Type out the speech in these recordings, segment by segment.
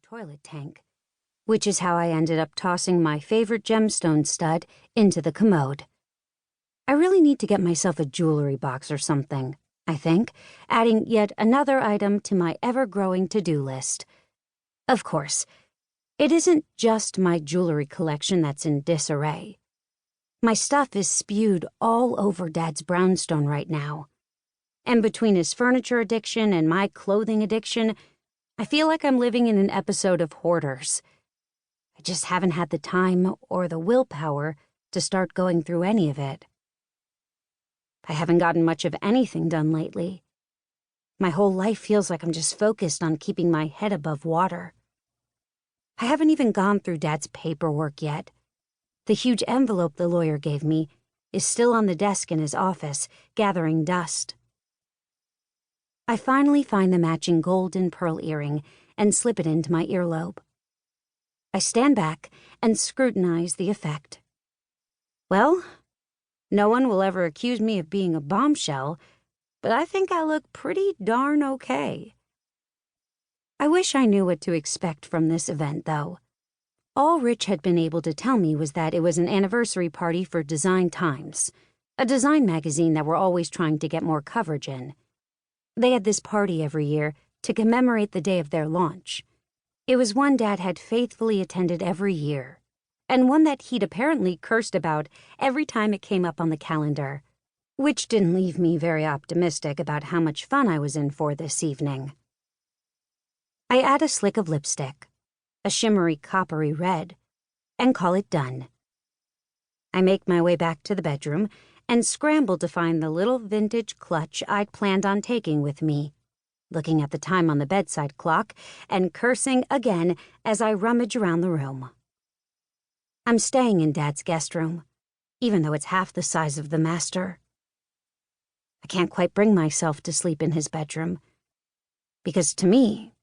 toilet tank, which is how I ended up tossing my favorite gemstone stud into the commode. I really need to get myself a jewelry box or something, I think, adding yet another item to my ever-growing to-do list. Of course, it isn't just my jewelry collection that's in disarray. My stuff is spewed all over Dad's brownstone right now. And between his furniture addiction and my clothing addiction, I feel like I'm living in an episode of Hoarders. I just haven't had the time or the willpower to start going through any of it. I haven't gotten much of anything done lately. My whole life feels like I'm just focused on keeping my head above water. I haven't even gone through Dad's paperwork yet. The huge envelope the lawyer gave me is still on the desk in his office, gathering dust. I finally find the matching gold and pearl earring and slip it into my earlobe. I stand back and scrutinize the effect. Well, no one will ever accuse me of being a bombshell, but I think I look pretty darn okay. I wish I knew what to expect from this event, though. All Rich had been able to tell me was that it was an anniversary party for Design Times, a design magazine that we're always trying to get more coverage in. They had this party every year to commemorate the day of their launch. It was one Dad had faithfully attended every year, and one that he'd apparently cursed about every time it came up on the calendar, which didn't leave me very optimistic about how much fun I was in for this evening. I add a slick of lipstick, a shimmery coppery red, and call it done. I make my way back to the bedroom and scramble to find the little vintage clutch I'd planned on taking with me, looking at the time on the bedside clock and cursing again as I rummage around the room. I'm staying in Dad's guest room, even though it's half the size of the master. I can't quite bring myself to sleep in his bedroom, because to me,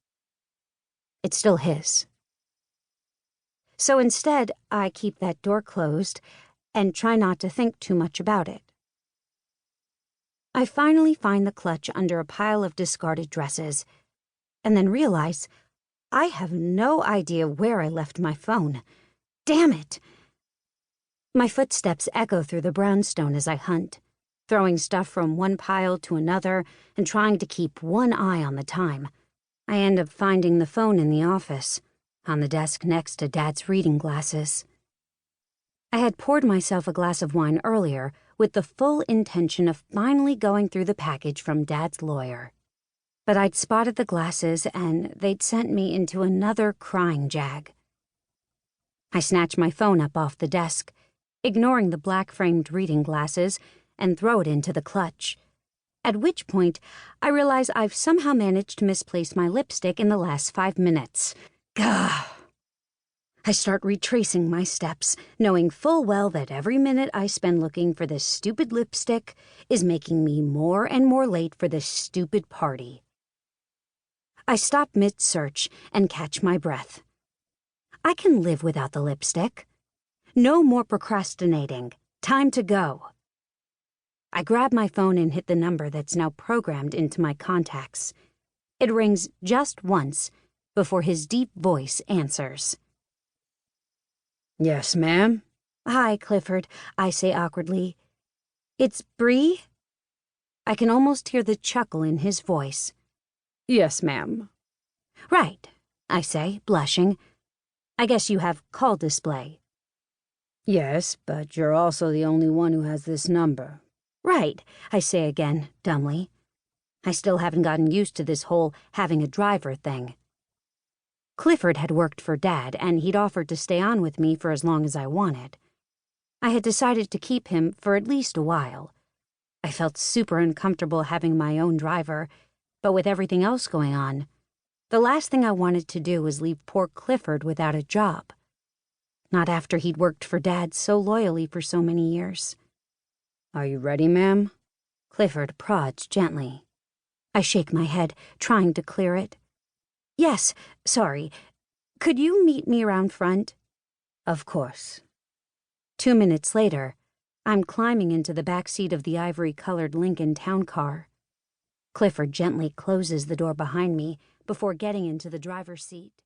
it's still his. So instead, I keep that door closed and try not to think too much about it. I finally find the clutch under a pile of discarded dresses, and then realize I have no idea where I left my phone. Damn it! My footsteps echo through the brownstone as I hunt, throwing stuff from one pile to another and trying to keep one eye on the time. I end up finding the phone in the office, on the desk next to Dad's reading glasses. I had poured myself a glass of wine earlier with the full intention of finally going through the package from Dad's lawyer. But I'd spotted the glasses and they'd sent me into another crying jag. I snatch my phone up off the desk, ignoring the black-framed reading glasses, and throw it into the clutch. At which point, I realize I've somehow managed to misplace my lipstick in the last 5 minutes. Gah! I start retracing my steps, knowing full well that every minute I spend looking for this stupid lipstick is making me more and more late for this stupid party. I stop mid-search and catch my breath. I can live without the lipstick. No more procrastinating. Time to go. I grab my phone and hit the number that's now programmed into my contacts. It rings just once before his deep voice answers. Yes, ma'am? Hi, Clifford, I say awkwardly. It's Bree? I can almost hear the chuckle in his voice. Yes, ma'am. Right, I say, blushing. I guess you have call display. Yes, but you're also the only one who has this number. Right, I say again, dumbly. I still haven't gotten used to this whole having a driver thing. Clifford had worked for Dad, and he'd offered to stay on with me for as long as I wanted. I had decided to keep him for at least a while. I felt super uncomfortable having my own driver, but with everything else going on, the last thing I wanted to do was leave poor Clifford without a job. Not after he'd worked for Dad so loyally for so many years. Are you ready, ma'am? Clifford prods gently. I shake my head, trying to clear it. Yes, sorry. Could you meet me around front? Of course. 2 minutes later, I'm climbing into the back seat of the ivory-colored Lincoln town car. Clifford gently closes the door behind me before getting into the driver's seat.